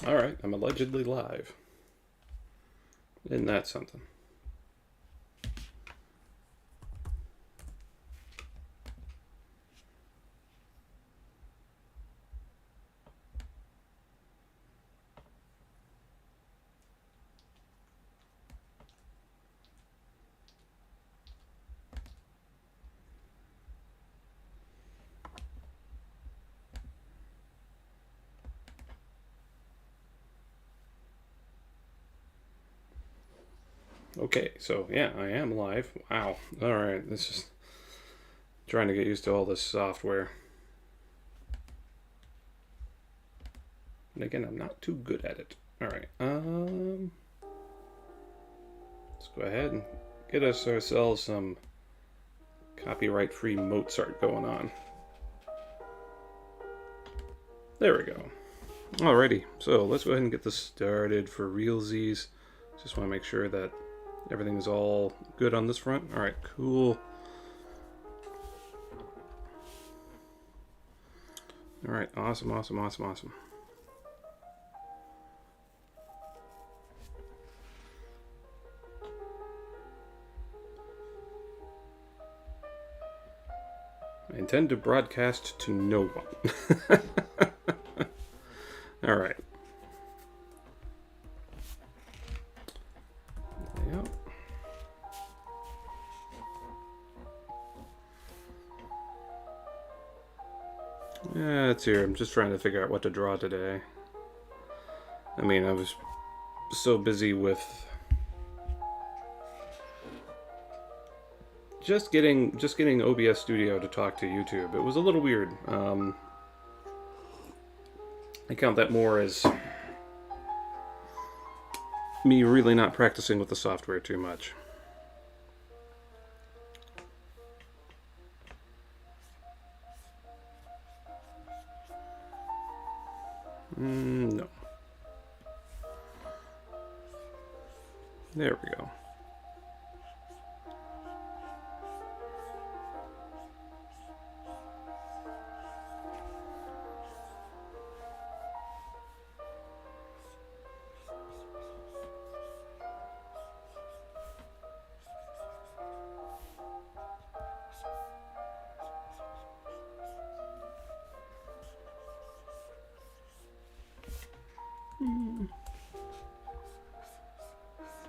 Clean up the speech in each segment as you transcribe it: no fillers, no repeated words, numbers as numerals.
Alright, I'm allegedly live. Isn't that something? Okay, so yeah, I am live. Wow. Alright, this is trying to get used to all this software. And again, I'm not too good at it. Alright, let's go ahead and get ourselves some copyright-free Mozart going on. There we go. Alrighty, so let's go ahead and get this started for realsies. Just want to make sure that everything is all good on this front. Alright, cool. Alright, awesome. I intend to broadcast to no one. Alright. Yep. Yeah, it's here. I'm just trying to figure out what to draw today. I mean, I was so busy with just getting OBS Studio to talk to YouTube. It was a little weird. I count that more as me really not practicing with the software too much. No. There we go.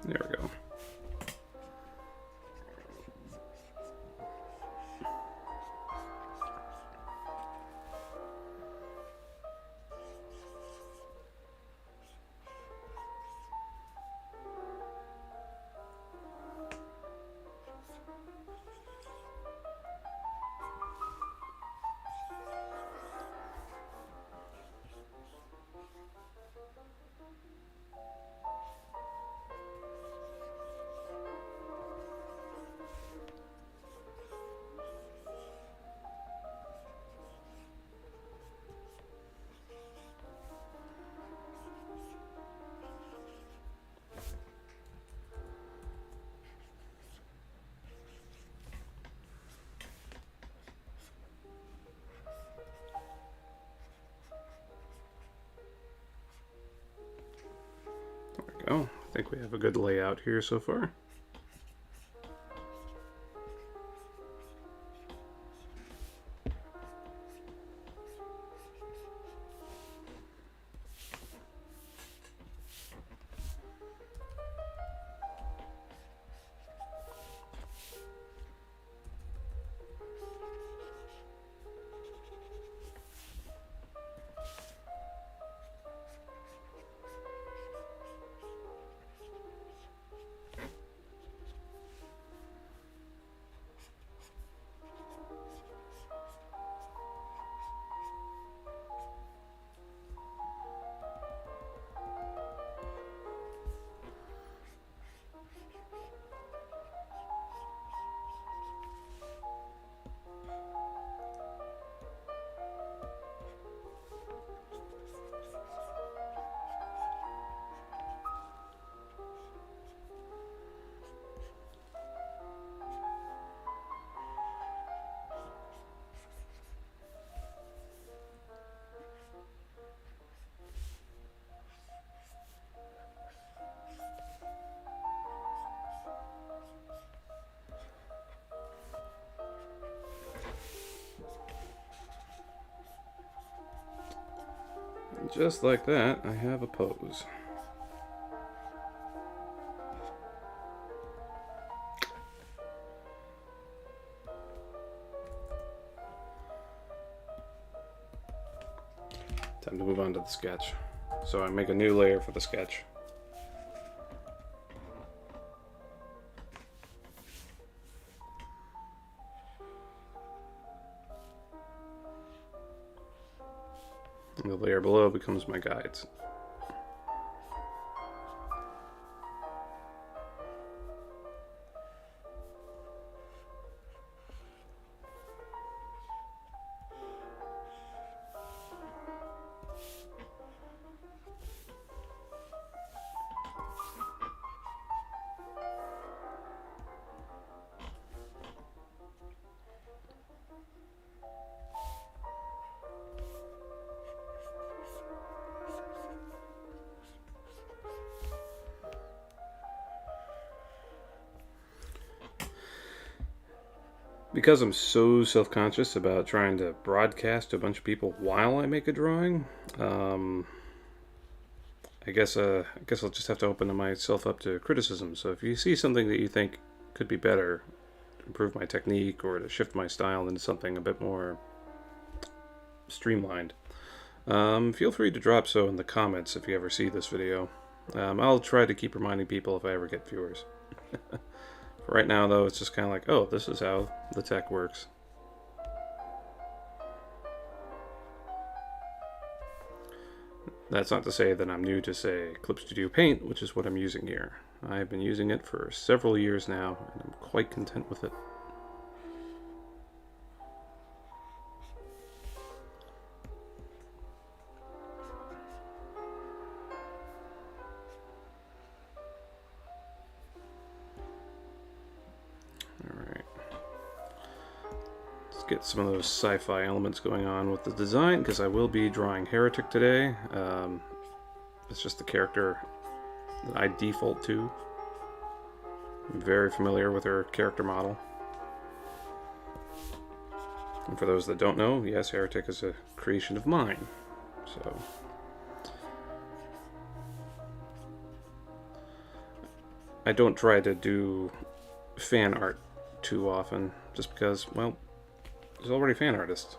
There we go. Oh, I think we have a good layout here so far. And just like that, I have a pose. Time to move on to the sketch. So I make a new layer for the sketch. And the layer below becomes my guides. Because I'm so self-conscious about trying to broadcast to a bunch of people while I make a drawing, I guess I'll just have to open myself up to criticism. So if you see something that you think could be better, to improve my technique or to shift my style into something a bit more streamlined, feel free to drop so in the comments if you ever see this video. I'll try to keep reminding people if I ever get viewers. For right now, though, it's just kind of like, oh, this is how the tech works. That's not to say that I'm new to, say, Clip Studio Paint, which is what I'm using here. I've been using it for several years now, and I'm quite content with it. Get some of those sci-fi elements going on with the design, because I will be drawing Heretic today. It's just the character that I default to. I'm very familiar with her character model. And for those that don't know, yes, Heretic is a creation of mine. So I don't try to do fan art too often, just because, well, there's already fan artists.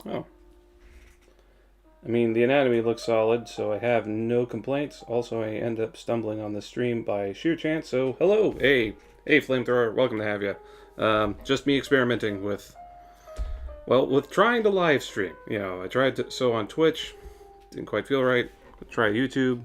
Oh. I mean, the anatomy looks solid, so I have no complaints. Also, I end up stumbling on this stream by sheer chance, so hello! Hey, Flamethrower, welcome to have you. Just me experimenting with, well, with trying to live stream. You know, I tried to, so on Twitch, didn't quite feel right. Try YouTube.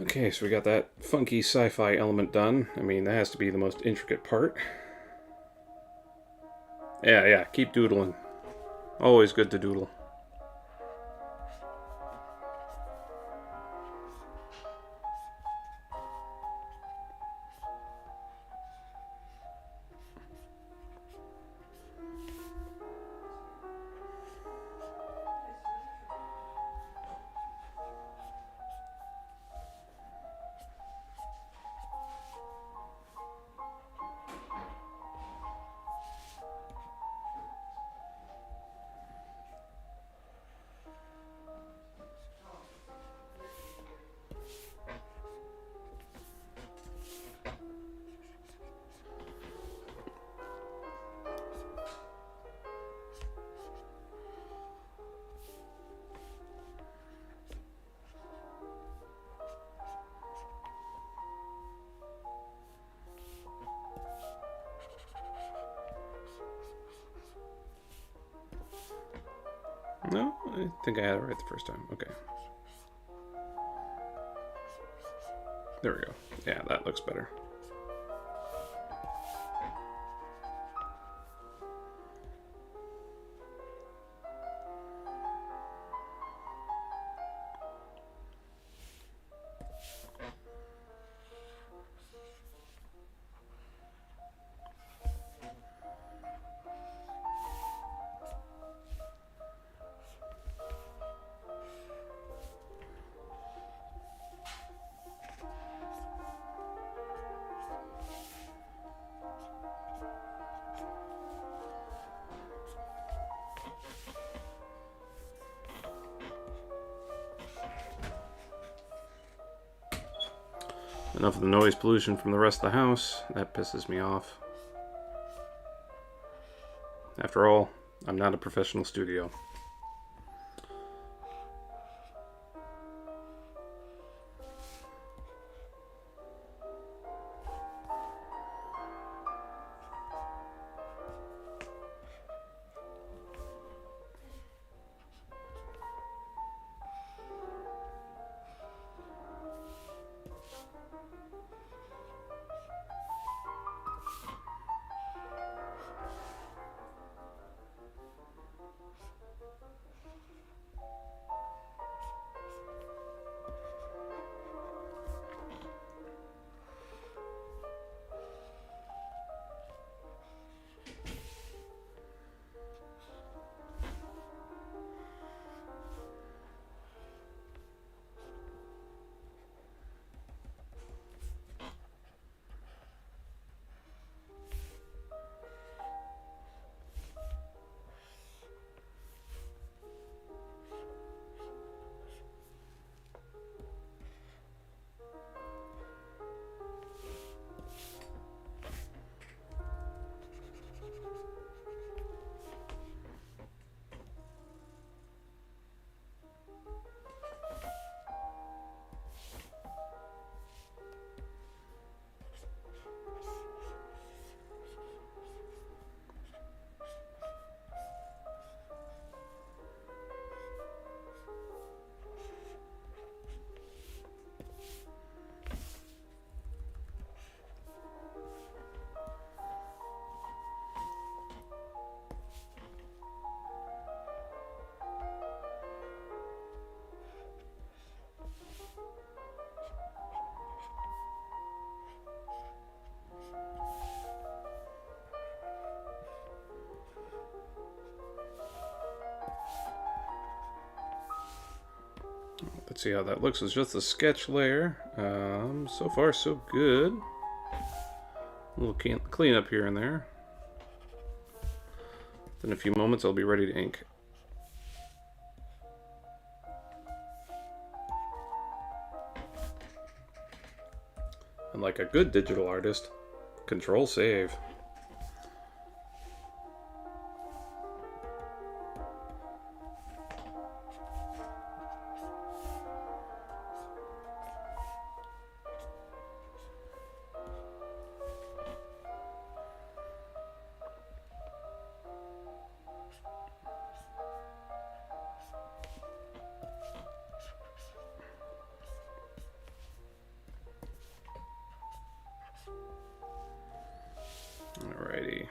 Okay, so we got that funky sci-fi element done. I mean, that has to be the most intricate part. Yeah, keep doodling. Always good to doodle. think I had it right the first time. Okay. There we go. Yeah, that looks better. Enough of the noise pollution from the rest of the house. That pisses me off. After all, I'm not a professional studio. Let's see how that looks. It's just a sketch layer. So far, so good. A little clean up here and there. In a few moments, I'll be ready to ink. And like a good digital artist, Control Save. Alrighty.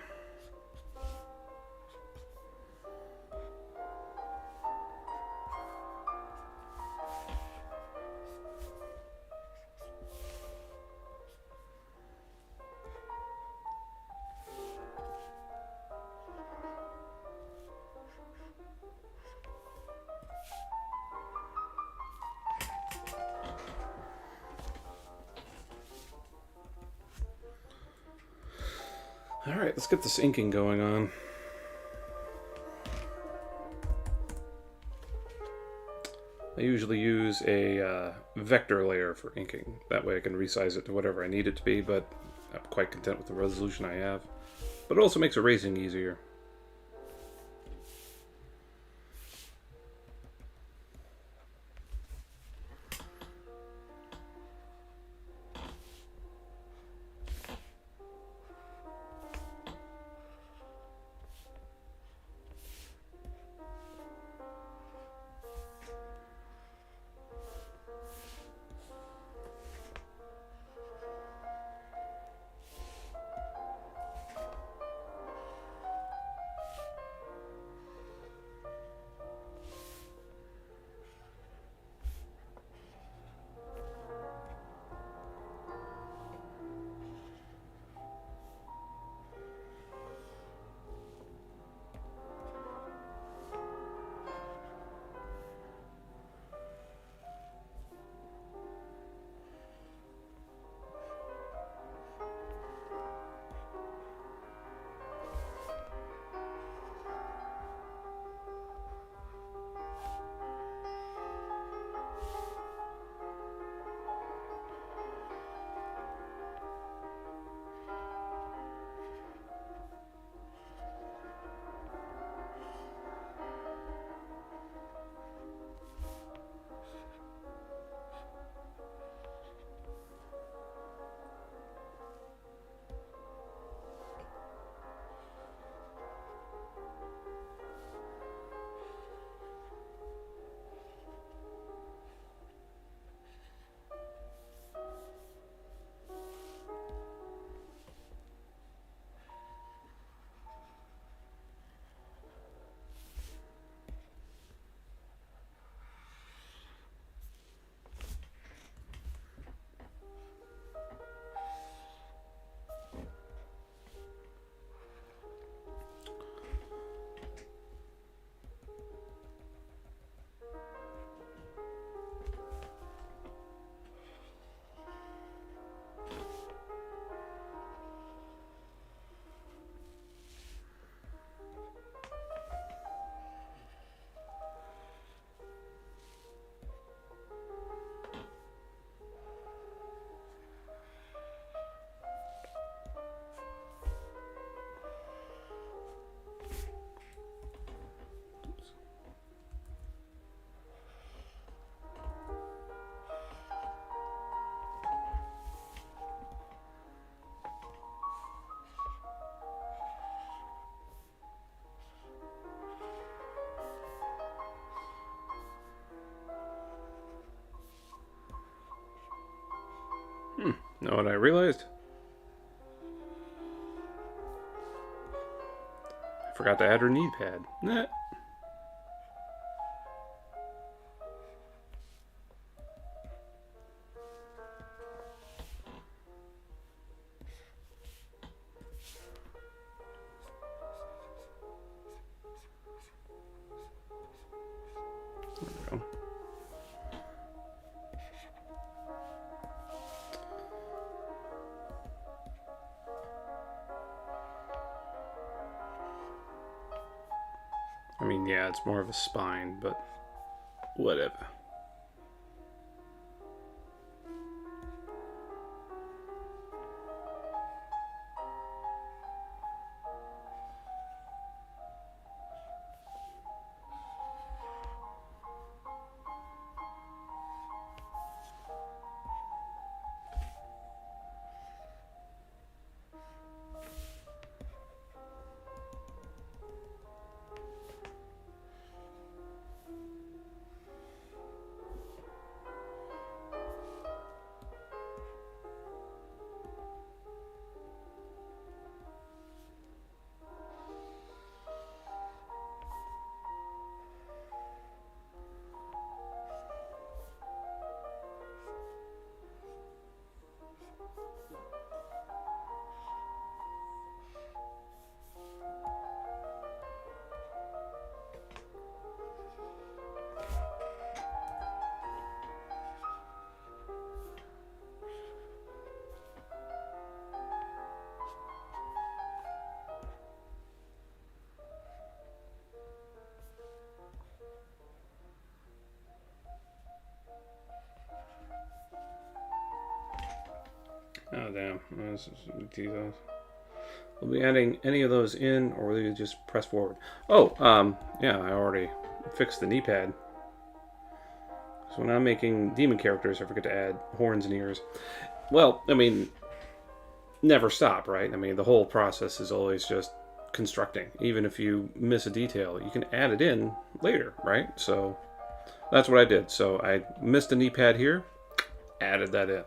Alright, let's get this inking going on. I usually use a vector layer for inking. That way I can resize it to whatever I need it to be, but I'm quite content with the resolution I have. But it also makes erasing easier. Know what I realized? I forgot to add her knee pad. Nah. There we go. I mean, yeah, it's more of a spine, but whatever. Oh, damn. This is details. We'll be adding any of those in, or will you just press forward? Oh, yeah, I already fixed the knee pad. So when I'm making demon characters, I forget to add horns and ears. Well, I mean, never stop, right? I mean, the whole process is always just constructing. Even if you miss a detail, you can add it in later, right? So that's what I did. So I missed a knee pad here, added that in.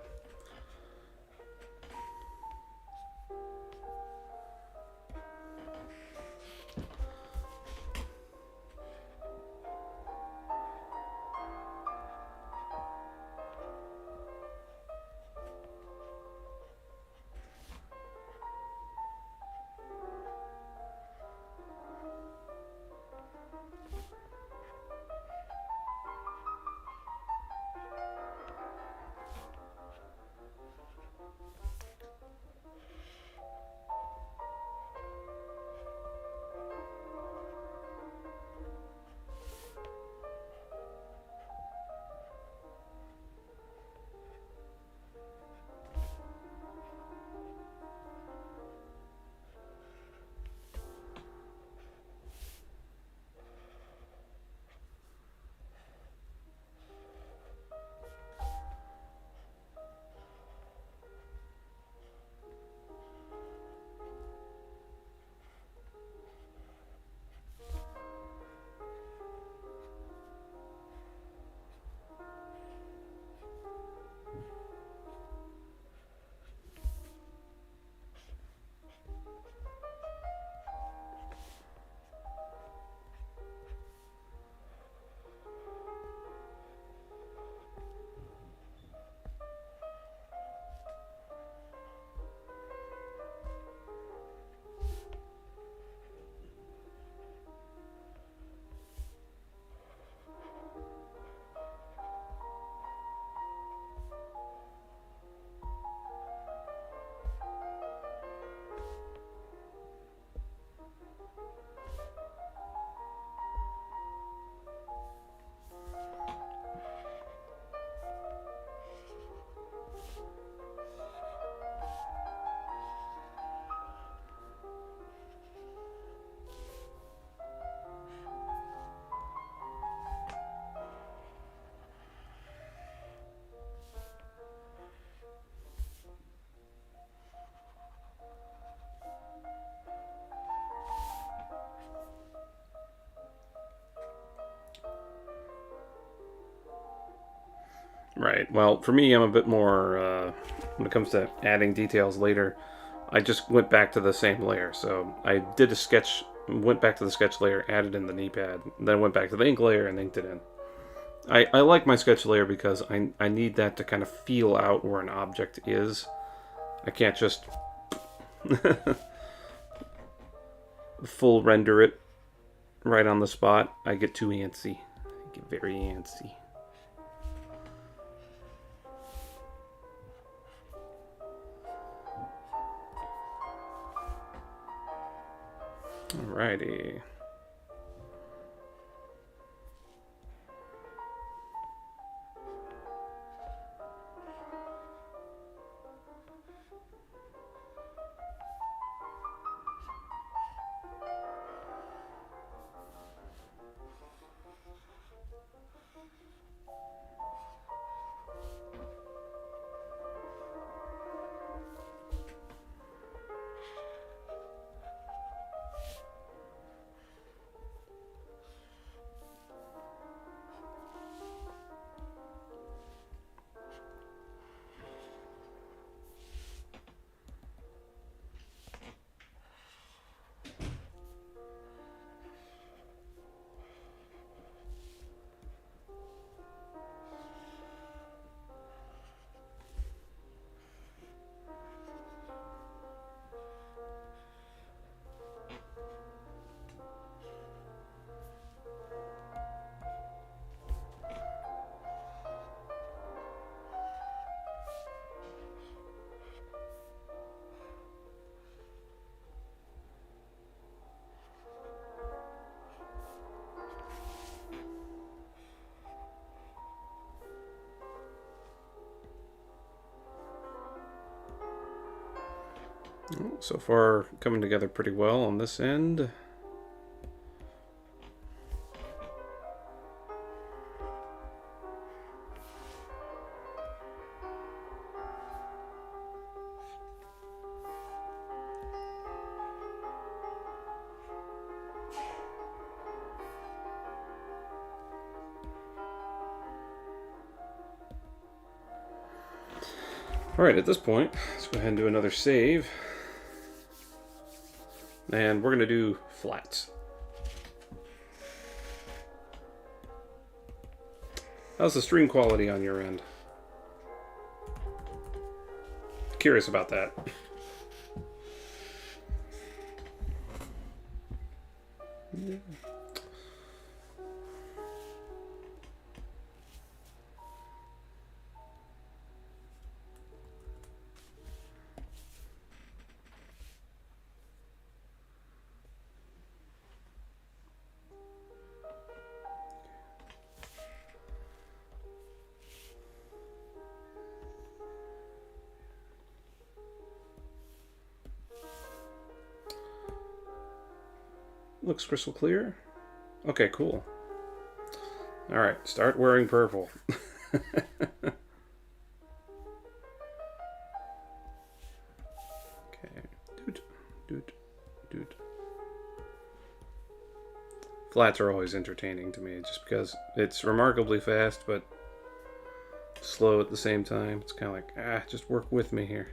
Right. Well, for me, I'm a bit more, when it comes to adding details later, I just went back to the same layer. So I did a sketch, went back to the sketch layer, added in the knee pad, then went back to the ink layer and inked it in. I like my sketch layer because I need that to kind of feel out where an object is. I can't just full render it right on the spot. I get too antsy. I get very antsy. Alrighty. So far, coming together pretty well on this end. Alright, at this point, let's go ahead and do another save. And we're going to do flats. How's the stream quality on your end? Curious about that. Yeah. Looks crystal clear. Okay, cool. Alright, start wearing purple. Okay. Doot. Flats are always entertaining to me just because it's remarkably fast but slow at the same time. It's kind of like, just work with me here.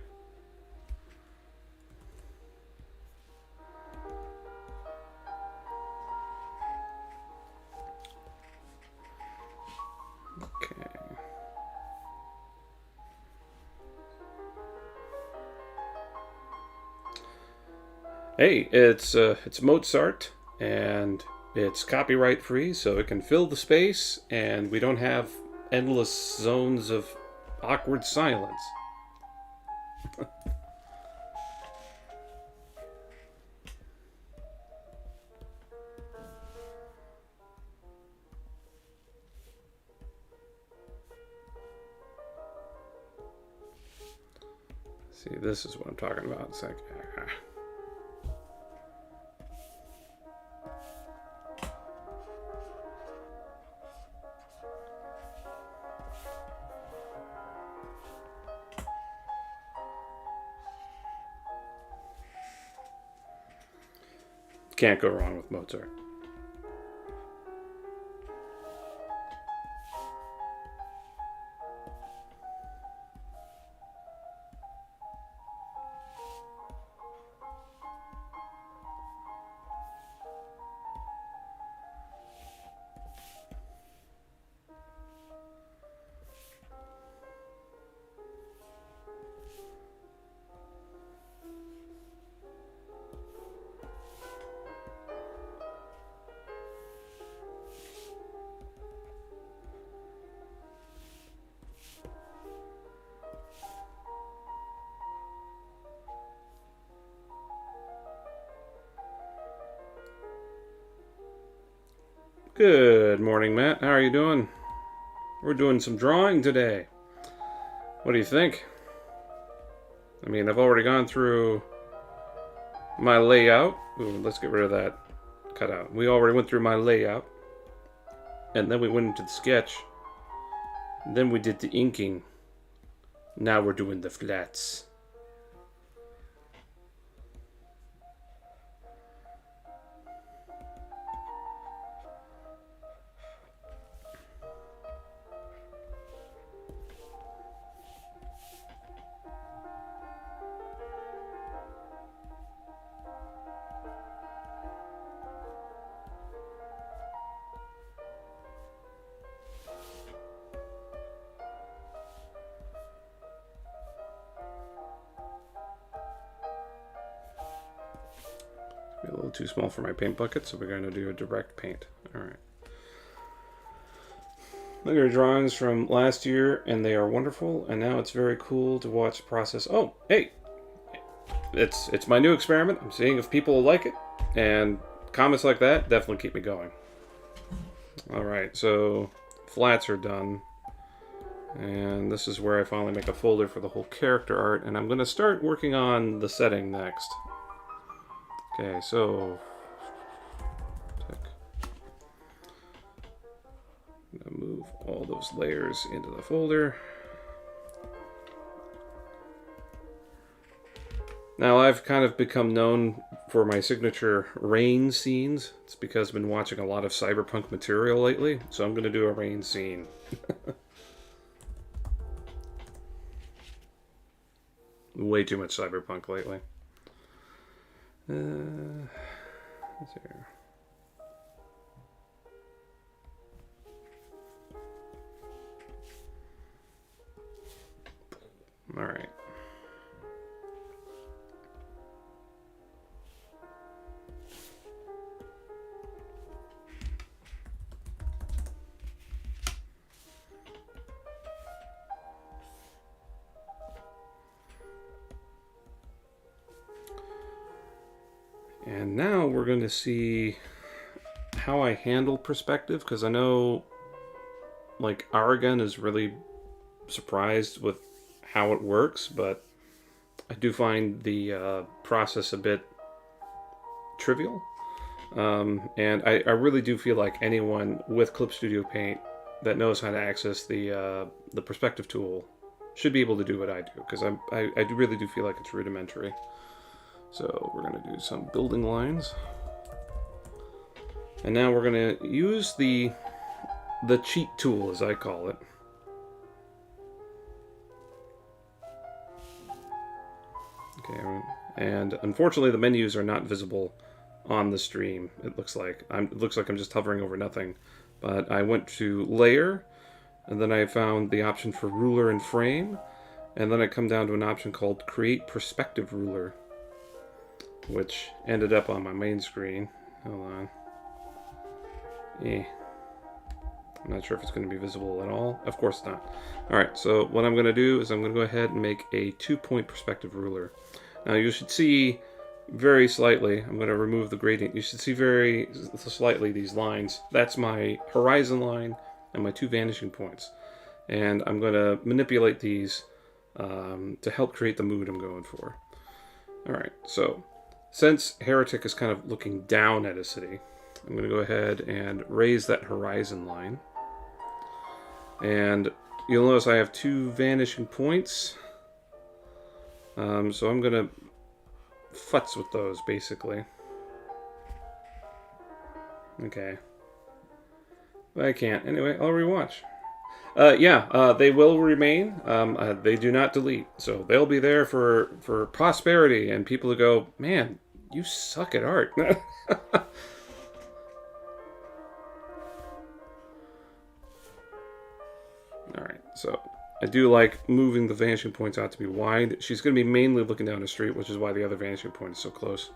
Hey, it's Mozart, and it's copyright free, so it can fill the space, and we don't have endless zones of awkward silence. See, this is what I'm talking about. It's like, can't go wrong with Mozart. Good morning, Matt. How are you doing? We're doing some drawing today. What do you think? I mean, I've already gone through my layout. Ooh, let's get rid of that cutout. We already went through my layout. And then we went into the sketch. Then we did the inking. Now we're doing the flats. A little too small for my paint bucket, so we're going to do a direct paint. Alright. Look at our drawings from last year, and they are wonderful, and now it's very cool to watch the process. Oh, hey! It's my new experiment. I'm seeing if people will like it, and comments like that definitely keep me going. Alright, so flats are done. And this is where I finally make a folder for the whole character art, and I'm going to start working on the setting next. Okay, so I'm gonna move all those layers into the folder. Now I've kind of become known for my signature rain scenes. It's because I've been watching a lot of cyberpunk material lately, so I'm gonna do a rain scene. Way too much cyberpunk lately. Let's see here. All right. And now we're going to see how I handle perspective, because I know like Aragon is really surprised with how it works, but I do find the process a bit trivial. And I really do feel like anyone with Clip Studio Paint that knows how to access the perspective tool should be able to do what I do, because I really do feel like it's rudimentary. So we're going to do some building lines. And now we're going to use the cheat tool, as I call it. Okay, and unfortunately the menus are not visible on the stream. It looks like I'm just hovering over nothing. But I went to Layer, and then I found the option for Ruler and Frame, and then I come down to an option called Create Perspective Ruler, which ended up on my main screen. Hold on. I'm not sure if it's going to be visible at all. Of course not. Alright, so what I'm going to do is I'm going to go ahead and make a 2-point perspective ruler. Now you should see very slightly, I'm going to remove the gradient, you should see very slightly these lines. That's my horizon line and my 2 vanishing points. And I'm going to manipulate these to help create the mood I'm going for. Alright, so since Heretic is kind of looking down at a city, I'm going to go ahead and raise that horizon line. And you'll notice I have 2 vanishing points. So I'm going to futz with those, basically. Okay. But I can't. Anyway, I'll rewatch. They will remain. They do not delete. So they'll be there for prosperity and people to go, man, you suck at art. Alright, so I do like moving the vanishing points out to be wide. She's going to be mainly looking down the street, which is why the other vanishing point is so close.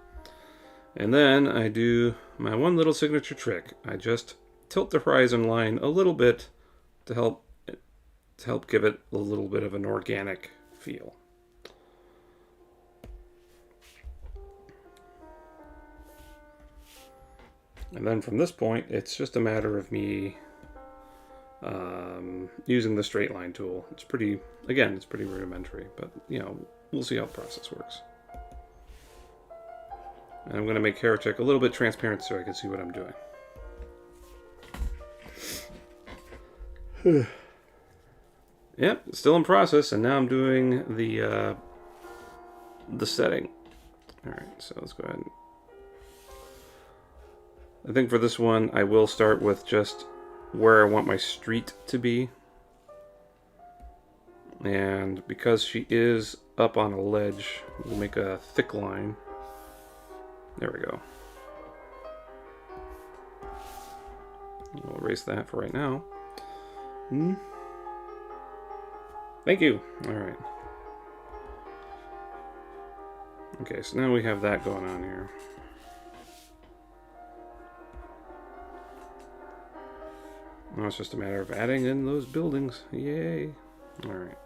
And then I do my one little signature trick. I just tilt the horizon line a little bit to help give it a little bit of an organic feel. And then from this point, it's just a matter of me using the straight line tool. It's pretty, again, it's pretty rudimentary, but you know, we'll see how the process works. And I'm going to make Heretic a little bit transparent so I can see what I'm doing. Yep, still in process, and now I'm doing the setting. All right, so let's go ahead. I think for this one, I will start with just where I want my street to be. And because she is up on a ledge, we'll make a thick line. There we go. We'll erase that for right now. Thank you. All right. Okay, so now we have that going on here. Now it's just a matter of adding in those buildings. Yay. All right.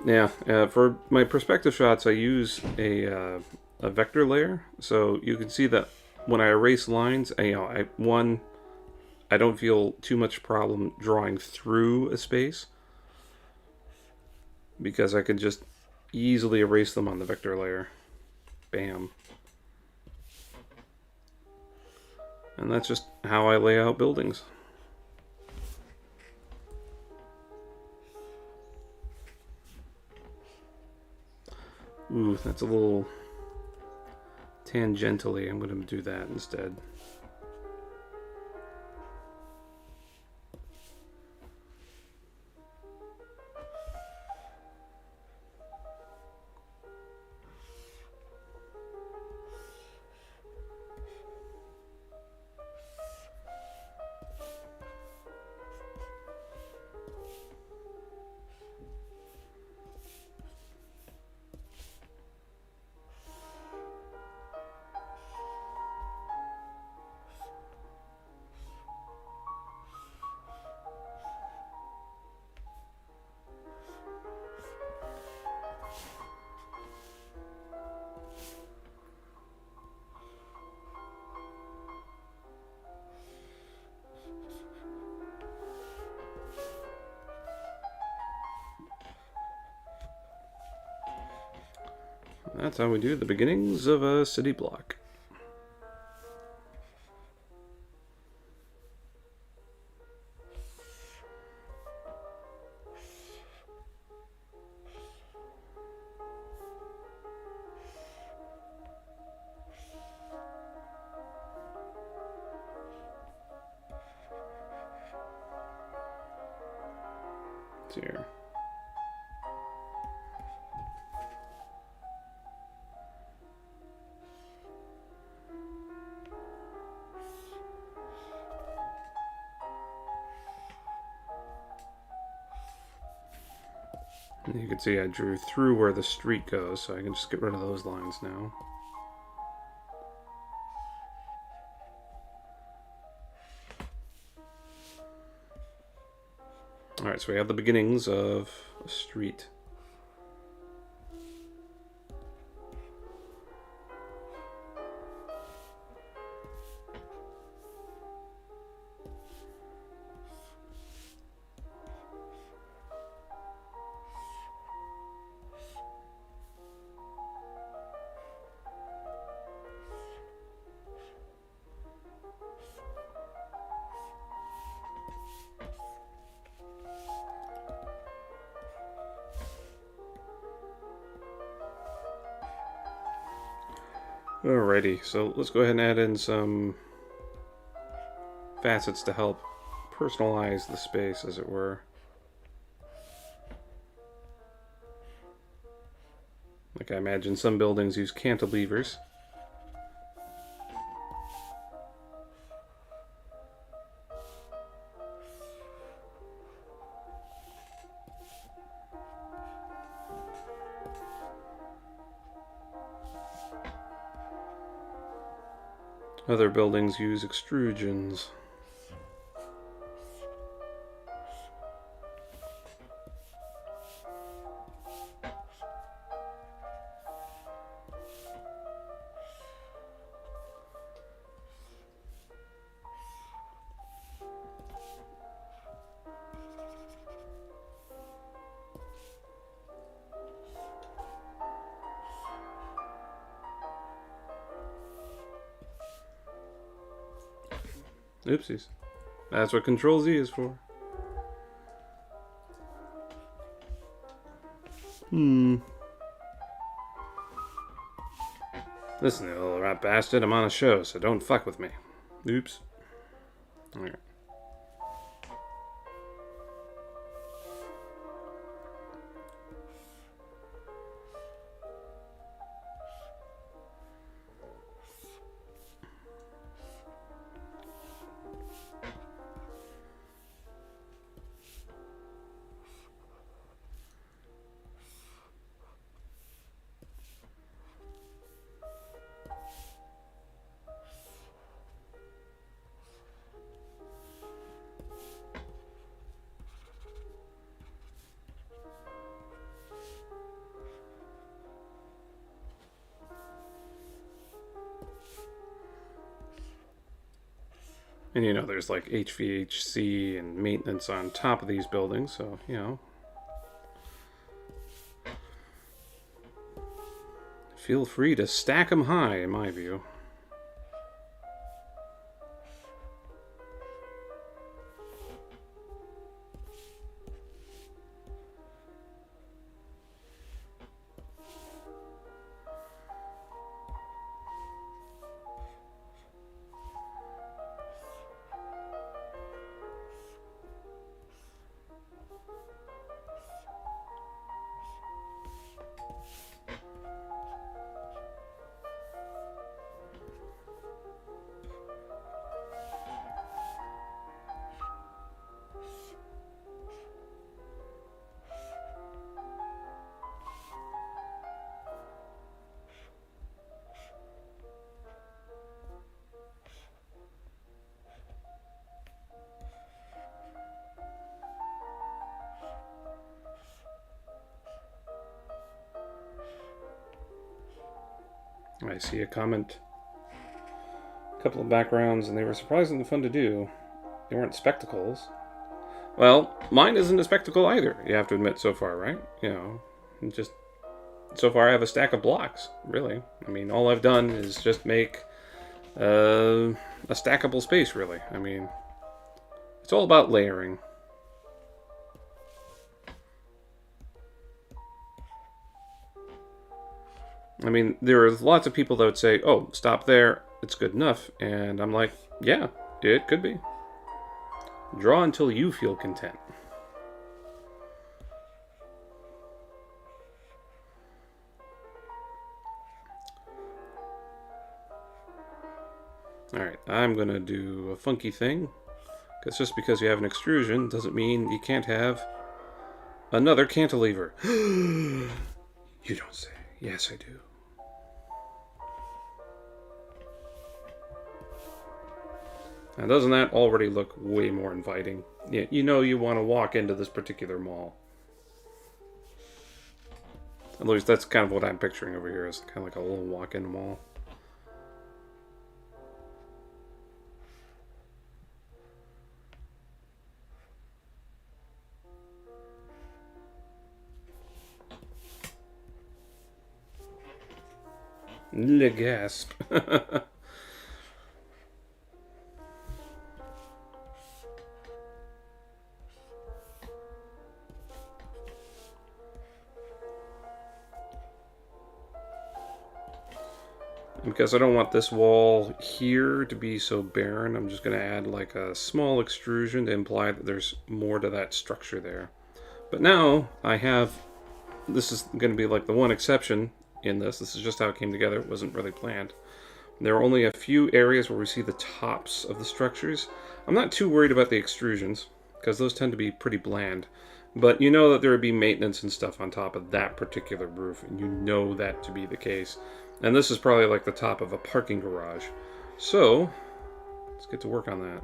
Yeah, for my perspective shots, I use a vector layer, so you can see that when I erase lines, I don't feel too much problem drawing through a space because I can just easily erase them on the vector layer. Bam. And that's just how I lay out buildings. Ooh, that's a little tangentially. I'm going to do that instead. That's how we do the beginnings of a city block. Here. And you can see I drew through where the street goes, so I can just get rid of those lines now. Alright, so we have the beginnings of a street. Alrighty, so let's go ahead and add in some facets to help personalize the space, as it were. Like I imagine some buildings use cantilevers. Other buildings use extrusions. Oopsies. That's what Control Z is for. Listen, you little rat bastard, I'm on a show, so don't fuck with me. Oops. Alright. And you know, there's like HVAC and maintenance on top of these buildings, so, you know. Feel free to stack them high, in my view. I see a comment. A couple of backgrounds, and they were surprisingly fun to do. They weren't spectacles. Well, mine isn't a spectacle either, you have to admit so far, right? You know, just... So far I have a stack of blocks, really. I mean, all I've done is just make a stackable space, really. I mean, it's all about layering. I mean, there are lots of people that would say, oh, stop there, it's good enough. And I'm like, yeah, it could be. Draw until you feel content. Alright, I'm going to do a funky thing. Because just because you have an extrusion doesn't mean you can't have another cantilever. You don't say. Yes, I do. Now, doesn't that already look way more inviting? Yeah, you know you want to walk into this particular mall. At least that's kind of what I'm picturing over here. It's kind of like a little walk-in mall. Le gasp. Because I don't want this wall here to be so barren, I'm just going to add like a small extrusion to imply that there's more to that structure there. But now I have, this is going to be like the one exception in this. This is just how it came together. It wasn't really planned. There are only a few areas where we see the tops of the structures. I'm not too worried about the extrusions, because those tend to be pretty bland. But you know that there would be maintenance and stuff on top of that particular roof, and you know that to be the case. And this is probably like the top of a parking garage. So, let's get to work on that.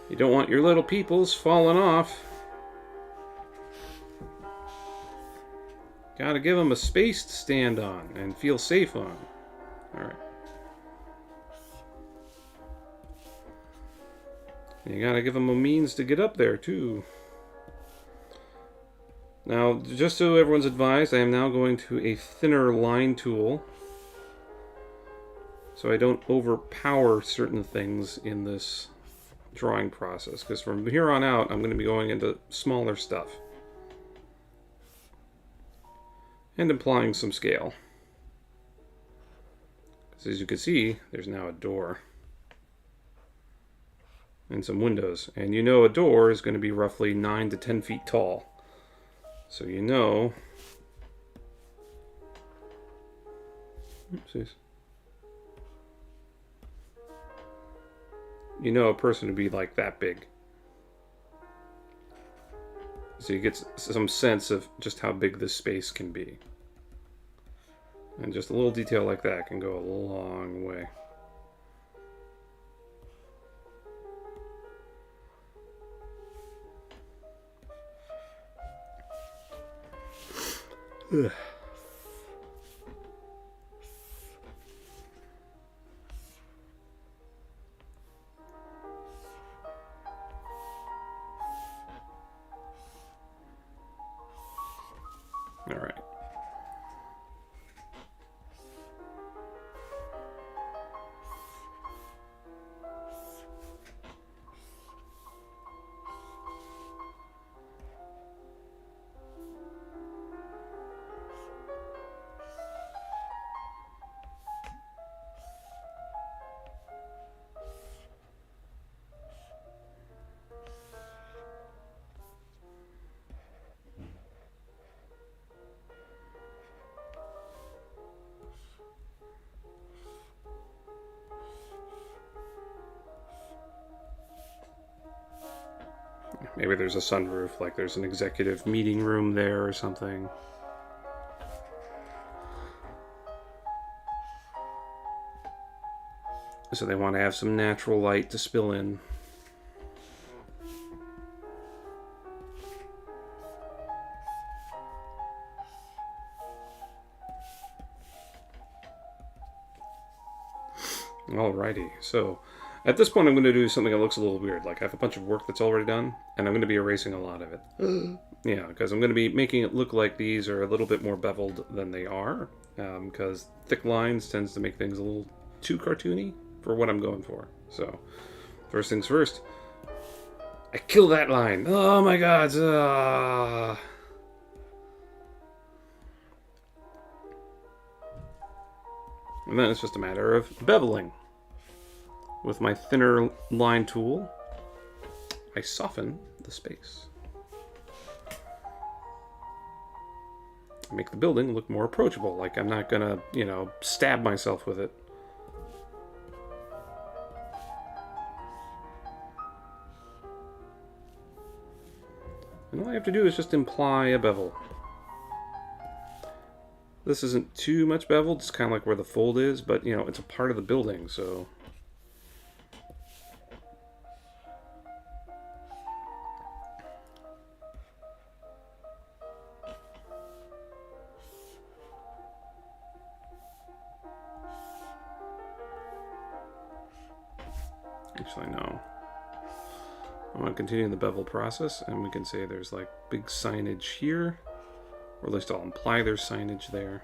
You don't want your little peoples falling off. Gotta give them a space to stand on and feel safe on. Alright. You gotta give them a means to get up there, too. Now, just so everyone's advised, I am now going to a thinner line tool. so I don't overpower certain things in this drawing process, because from here on out I'm going to be going into smaller stuff and applying some scale. So as you can see, there's now a door and some windows, and you know a door is going to be roughly 9 to 10 feet tall, so you know, oopsies, you know a person would be like that big. So you get some sense of just how big this space can be. And just a little detail like that can go a long way. Ugh. All right. Maybe there's a sunroof, like there's an executive meeting room there or something. So they want to have some natural light to spill in. Alrighty, so at this point I'm going to do something that looks a little weird. Like I have a bunch of work that's already done, and I'm going to be erasing a lot of it. Yeah, because I'm going to be making it look like these are a little bit more beveled than they are, because thick lines tends to make things a little too cartoony for what I'm going for. So, first things first, I kill that line. Oh my god! And then it's just a matter of beveling. With my thinner line tool, I soften the space. Make the building look more approachable, like I'm not gonna, stab myself with it. And all I have to do is just imply a bevel. This isn't too much beveled, it's kind of like where the fold is, but, it's a part of the building, so... Actually, no. I want to continue the bevel process, and we can say there's like big signage here, or at least I'll imply there's signage there.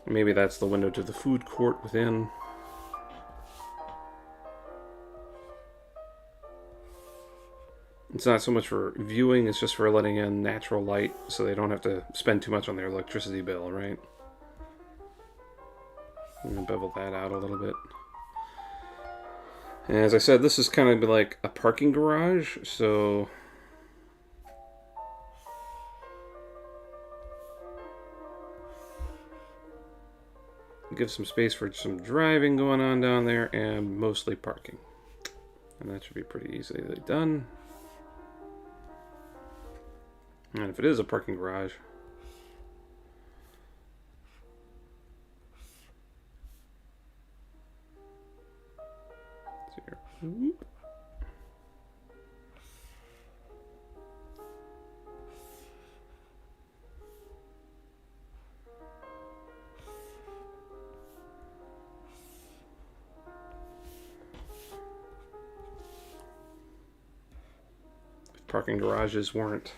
Maybe that's the window to the food court within. It's not so much for viewing, it's just for letting in natural light so they don't have to spend too much on their electricity bill, right? I'm going to bevel that out a little bit. And as I said, this is kind of like a parking garage, so... give some space for some driving going on down there, and mostly parking. And that should be pretty easily done. And if it is a parking garage, let's see here. Whoop. parking garages weren't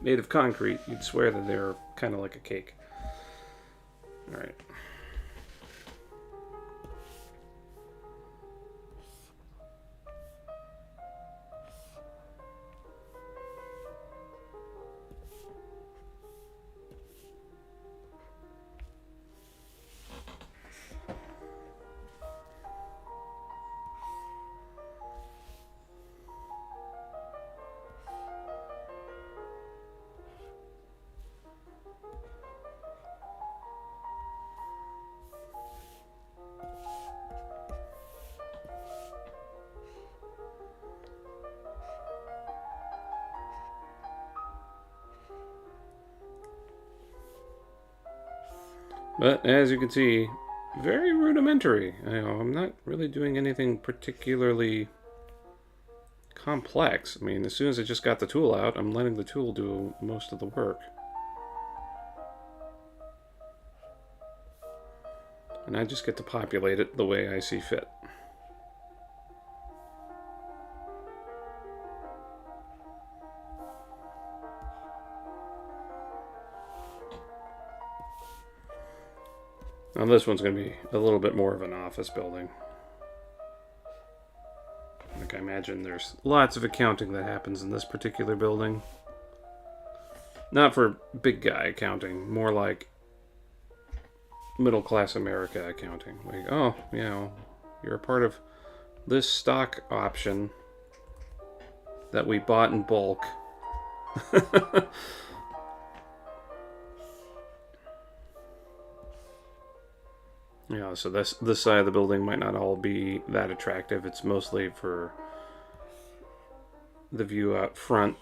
made of concrete, you'd swear that they're kind of like a cake. Alright. But as you can see, very rudimentary. I'm not really doing anything particularly complex. I mean, as soon as I just got the tool out, I'm letting the tool do most of the work. And I just get to populate it the way I see fit. Now this one's going to be a little bit more of an office building. Like I imagine there's lots of accounting that happens in this particular building. Not for big guy accounting, more like middle class America accounting. Like, oh, you know, you're a part of this stock option that we bought in bulk. Yeah, so this side of the building might not all be that attractive. It's mostly for the view out front.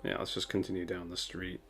Yeah, let's just continue down the street.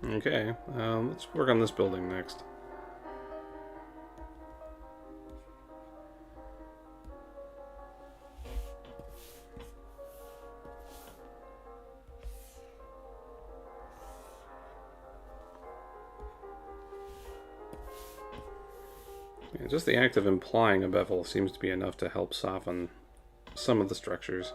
Okay, let's work on this building next. Yeah, just the act of implying a bevel seems to be enough to help soften some of the structures.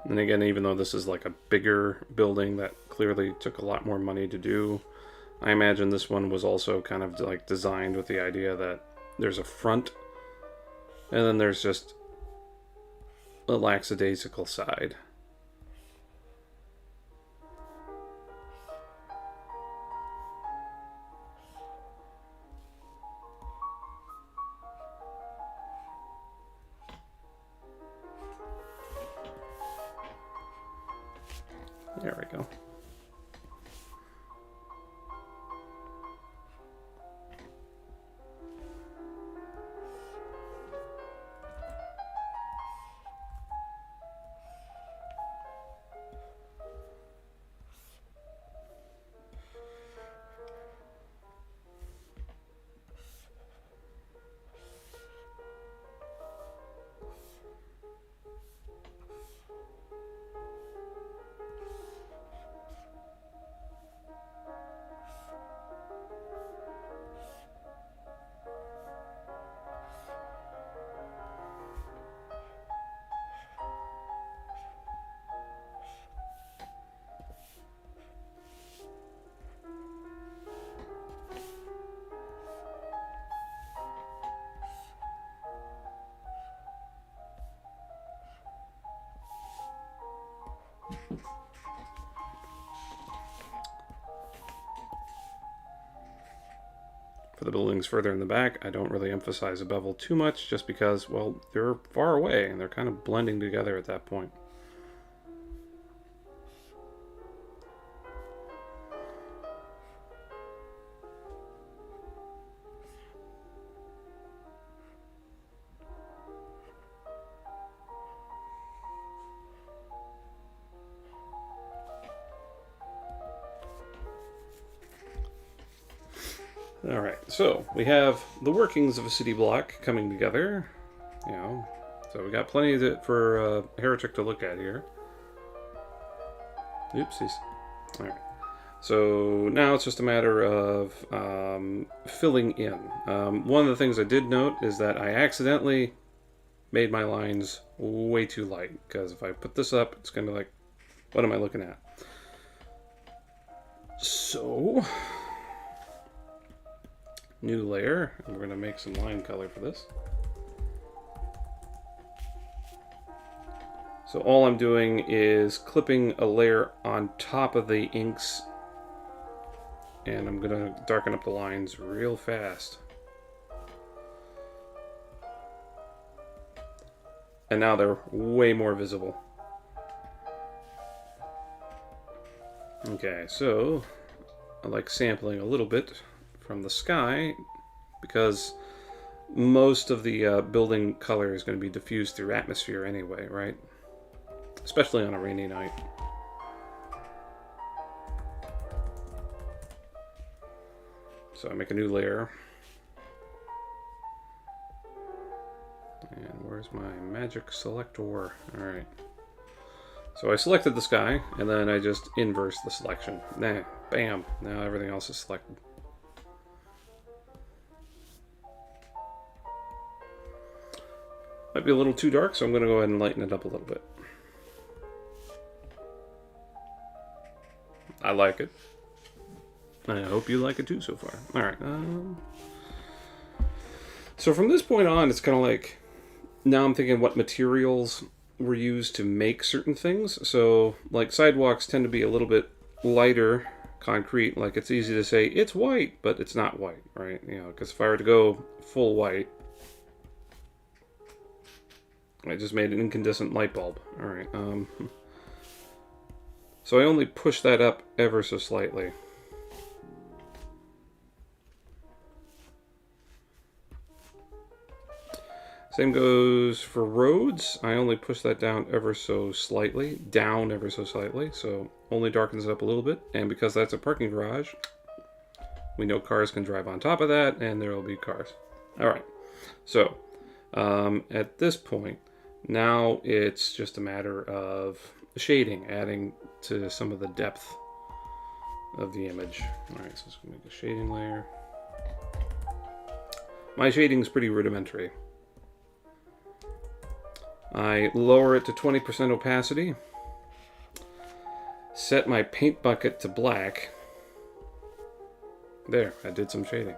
And again, even though this is like a bigger building that clearly took a lot more money to do, I imagine this one was also kind of like designed with the idea that there's a front and then there's just a lackadaisical side. There we go. For the buildings further in the back, I don't really emphasize a bevel too much just because, well, they're far away and they're kind of blending together at that point. Alright, so we have the workings of a city block coming together. You know, so we got plenty for Heretic to look at here. Oopsies. Alright. So now it's just a matter of filling in. One of the things I did note is that I accidentally made my lines way too light, because if I put this up, it's going to like, what am I looking at? So, new layer, and we're going to make some line color for this. So all I'm doing is clipping a layer on top of the inks, and I'm going to darken up the lines real fast. And now they're way more visible. Okay, so I like sampling a little bit from the sky because most of the building color is going to be diffused through atmosphere anyway, right? Especially on a rainy night. So I make a new layer. And where's my magic selector? Alright. So I selected the sky, and then I just inverse the selection. Nah, bam. Now everything else is selected. Might be a little too dark, so I'm going to go ahead and lighten it up a little bit. I like it. I hope you like it too so far. Alright. So from this point on, it's kind of like, now I'm thinking what materials were used to make certain things. So, like, sidewalks tend to be a little bit lighter concrete. Like, it's easy to say, it's white, but it's not white, right? You know, because if I were to go full white, I just made an incandescent light bulb. Alright, so I only push that up ever so slightly. Same goes for roads. I only push that down ever so slightly. Down ever so slightly. So only darkens it up a little bit. And because that's a parking garage, we know cars can drive on top of that, and there will be cars. Alright. So, at this point, now it's just a matter of shading, adding to some of the depth of the image. Alright, so let's make a shading layer. My shading is pretty rudimentary. I lower it to 20% opacity, set my paint bucket to black. There, I did some shading.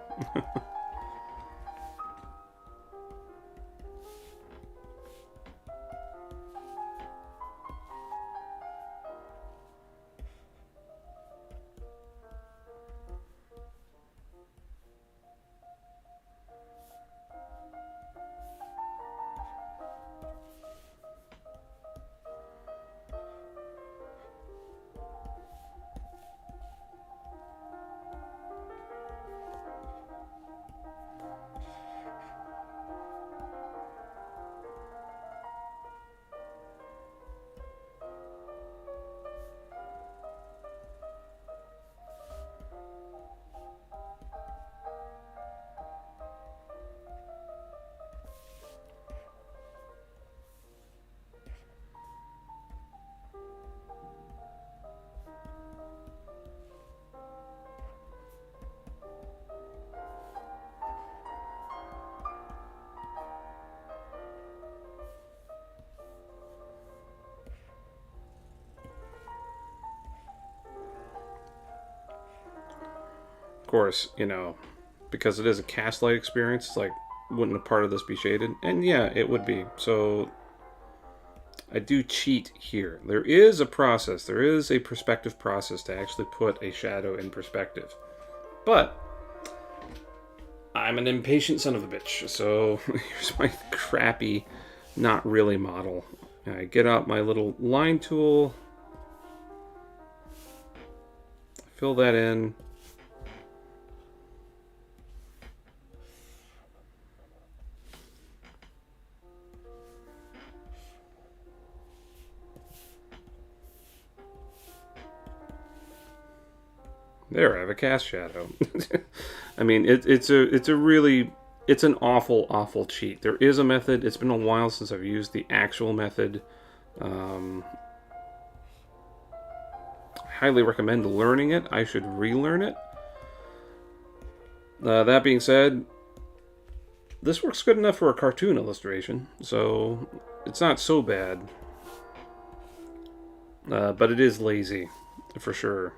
course, you know, because it is a cast light experience, it's like, wouldn't a part of this be shaded? And yeah, it would be. So I do cheat here. There is a process. There is a perspective process to actually put a shadow in perspective. But I'm an impatient son of a bitch. So here's my crappy, not really model. I get out my little line tool. Fill that in. There, I have a cast shadow. I mean, it's an awful cheat. There is a method. It's been a while since I've used the actual method. I highly recommend learning it. I should relearn it. That being said, this works good enough for a cartoon illustration, so it's not so bad. But it is lazy, for sure.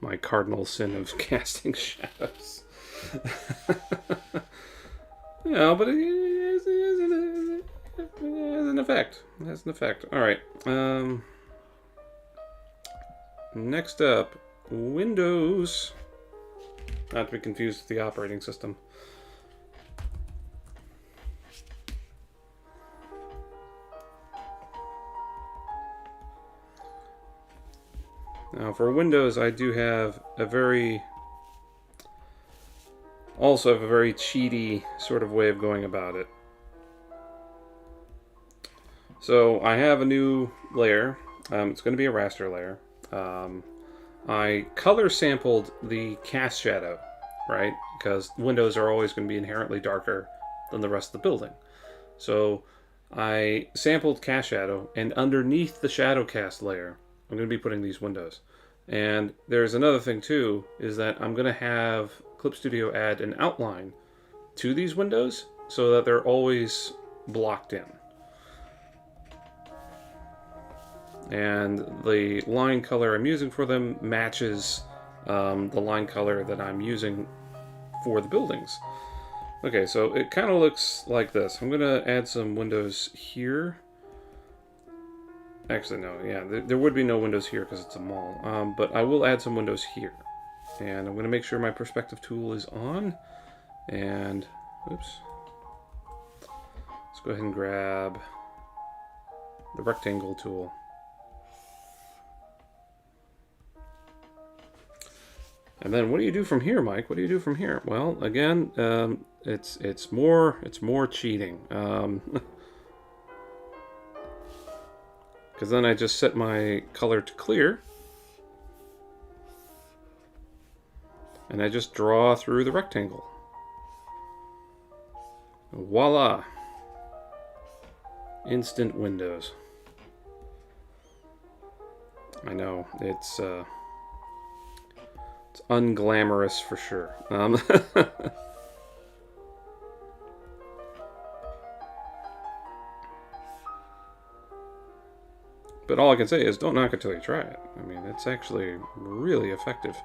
My cardinal sin of casting shadows. No, but it has an effect. It has an effect. Alright. Next up, Windows. Not to be confused with the operating system. Now for Windows, I do have a very cheaty sort of way of going about it. So I have a new layer. It's going to be a raster layer. I color sampled the cast shadow, right? Because windows are always going to be inherently darker than the rest of the building. So I sampled cast shadow, and underneath the shadow cast layer, I'm going to be putting these windows. And there's another thing too, is that I'm going to have Clip Studio add an outline to these windows so that they're always blocked in. And the line color I'm using for them matches the line color that I'm using for the buildings. Okay, so it kind of looks like this. I'm going to add some windows here. Actually, no, yeah, there would be no windows here because it's a mall. But I will add some windows here. And I'm going to make sure my perspective tool is on. And, oops. Let's go ahead and grab the rectangle tool. And then what do you do from here, Mike? What do you do from here? Well, again, it's more cheating. Because then I just set my color to clear. And I just draw through the rectangle. Voila! Instant windows. I know, it's It's unglamorous for sure. But all I can say is don't knock it till you try it. I mean, it's actually really effective.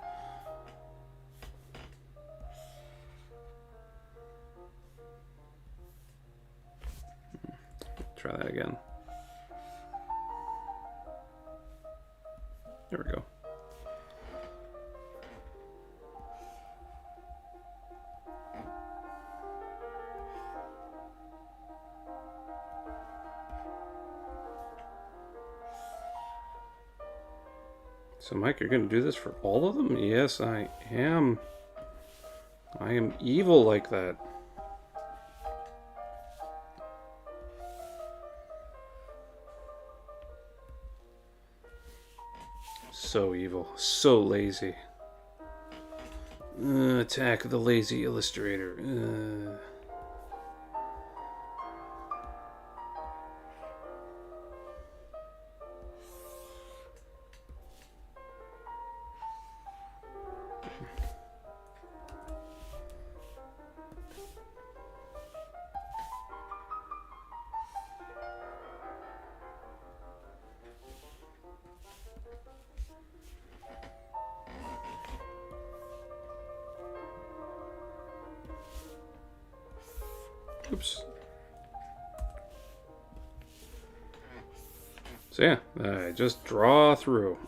Try that again. There we go. So, Mike, you're going to do this for all of them? Yes, I am. I am evil like that. So evil. So lazy. Attack the lazy illustrator. Oops. So yeah, I just draw through.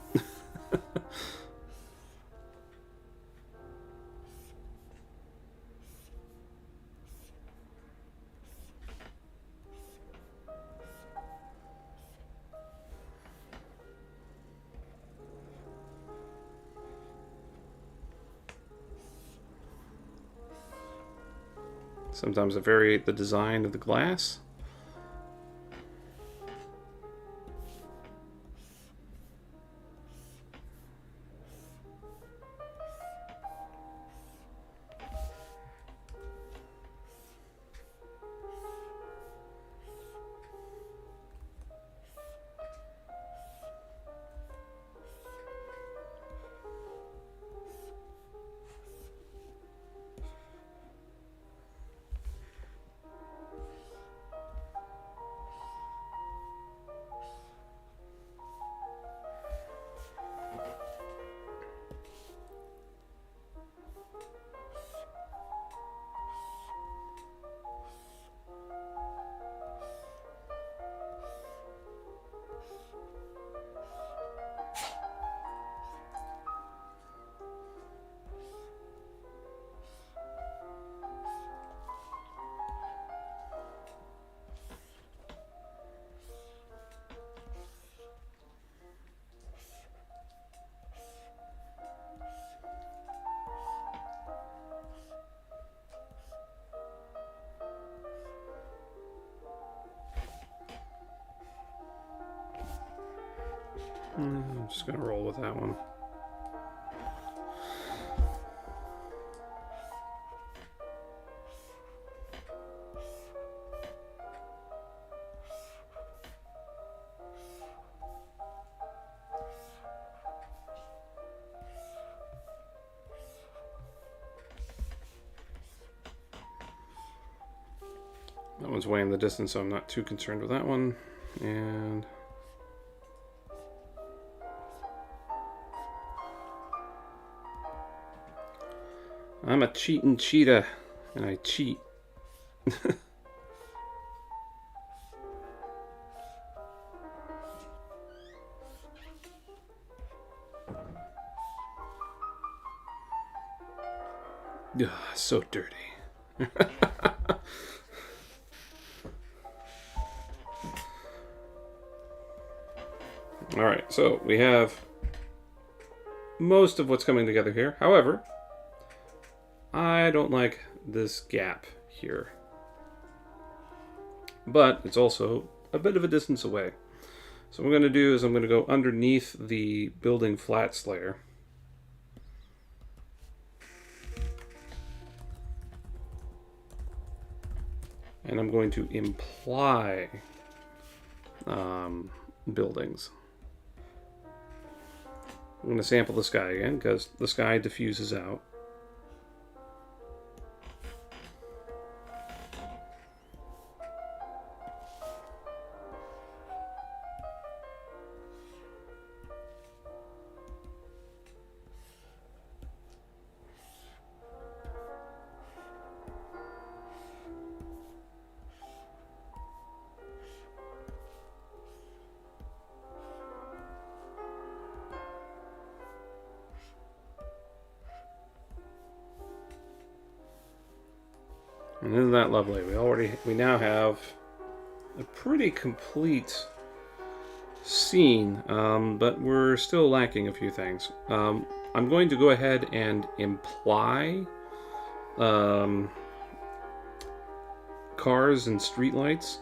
Sometimes I vary the design of the glass. I'm just going to roll with that one. That one's way in the distance, so I'm not too concerned with that one. And I'm a cheating cheetah, and I cheat. Ugh, so dirty. Alright, so we have most of what's coming together here. However, I don't like this gap here. But it's also a bit of a distance away. So what I'm going to do is I'm going to go underneath the building flats layer. And I'm going to imply buildings. I'm going to sample the sky again because the sky diffuses out. And isn't that lovely? We now have a pretty complete scene, but we're still lacking a few things. I'm going to go ahead and imply cars and streetlights.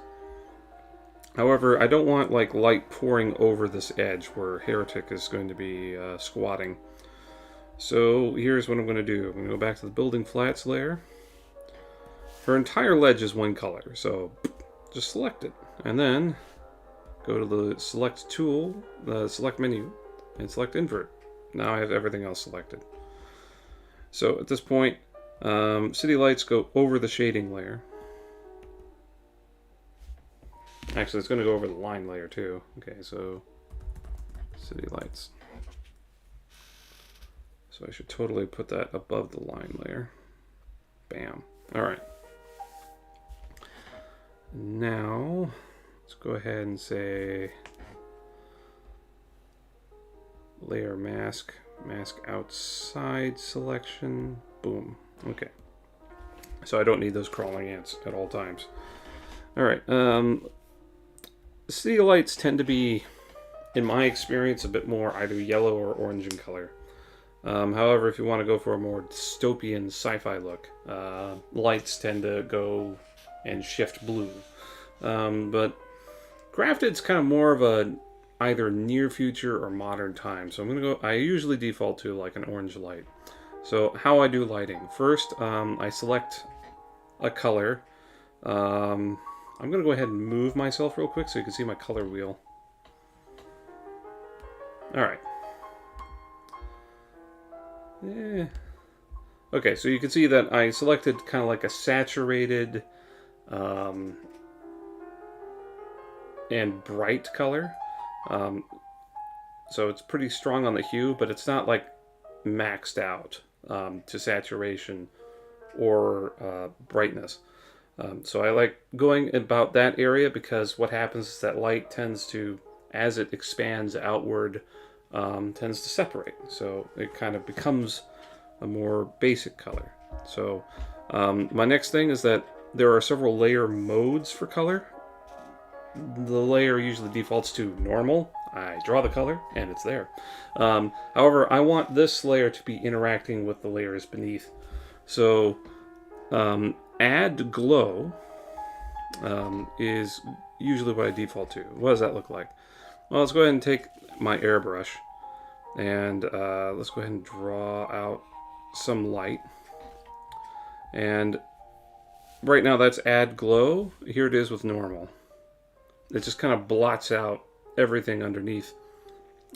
However, I don't want like light pouring over this edge where Heretic is going to be squatting. So here's what I'm going to do. I'm going to go back to the building flats layer. Her entire ledge is one color, so just select it. And then go to the select tool, the select menu, and select invert. Now I have everything else selected. So at this point, city lights go over the shading layer. Actually, it's going to go over the line layer too. Okay, so city lights. So I should totally put that above the line layer. Bam. All right. Now, let's go ahead and say layer mask, mask outside selection, boom. Okay. So I don't need those crawling ants at all times. All right. City lights tend to be, in my experience, a bit more either yellow or orange in color. However, if you want to go for a more dystopian sci-fi look, lights tend to go and shift blue. But Crafted's kind of more of a either near future or modern time. So I'm going to go, I usually default to like an orange light. So how I do lighting. First, I select a color. I'm going to go ahead and move myself real quick so you can see my color wheel. Alright. Yeah. Okay, so you can see that I selected kind of like a saturated and bright color. So it's pretty strong on the hue, but it's not like maxed out to saturation or brightness. So I like going about that area because what happens is that light tends to, as it expands outward, tends to separate. So it kind of becomes a more basic color. So my next thing is that there are several layer modes for color. The layer usually defaults to normal. I draw the color and it's there. However, I want this layer to be interacting with the layers beneath. So add glow is usually what I default to. What does that look like? Well, let's go ahead and take my airbrush and let's go ahead and draw out some light. And right now that's add glow. Here it is with normal. It just kind of blots out everything underneath.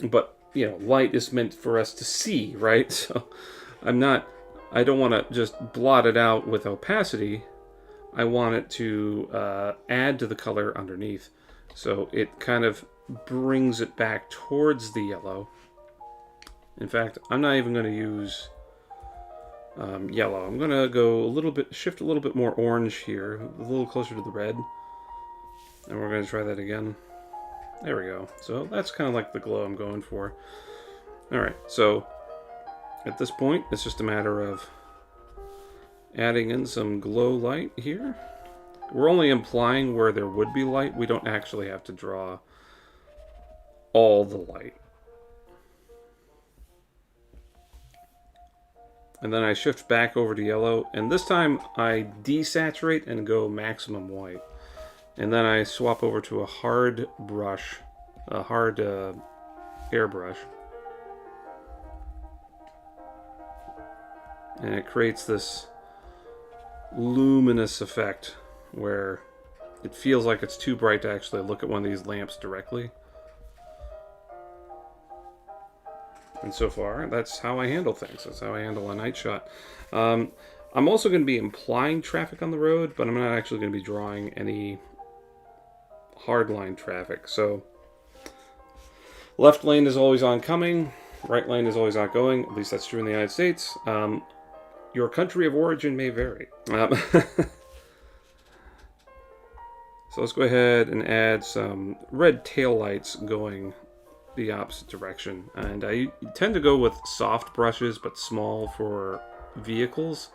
But, you know, light is meant for us to see, right? So I don't want to just blot it out with opacity. I want it to add to the color underneath. So it kind of brings it back towards the yellow. In fact, I'm not even going to use yellow. I'm going to go shift a little bit more orange here, a little closer to the red. And we're going to try that again. There we go. So that's kind of like the glow I'm going for. Alright, so at this point, it's just a matter of adding in some glow light here. We're only implying where there would be light. We don't actually have to draw all the light. And then I shift back over to yellow. And this time I desaturate and go maximum white. And then I swap over to a hard brush, a hard airbrush. And it creates this luminous effect where it feels like it's too bright to actually look at one of these lamps directly. And so far, that's how I handle things. That's how I handle a night shot. I'm also going to be implying traffic on the road, but I'm not actually going to be drawing any hardline traffic. So left lane is always oncoming, right lane is always outgoing. At least that's true in the United States. Your country of origin may vary. So let's go ahead and add some red taillights going the opposite direction. And I tend to go with soft brushes, but small for vehicles.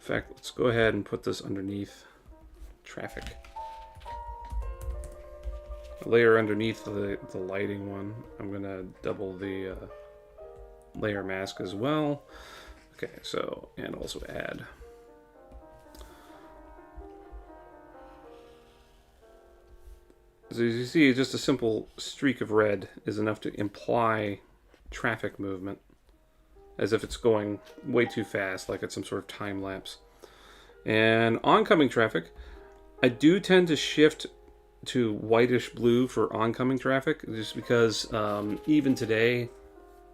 In fact, let's go ahead and put this underneath traffic. A layer underneath the lighting one. I'm going to double the layer mask as well. Okay, so, and also add. So as you see, just a simple streak of red is enough to imply traffic movement, as if it's going way too fast, like it's some sort of time lapse. And oncoming traffic, I do tend to shift to whitish blue for oncoming traffic, just because even today,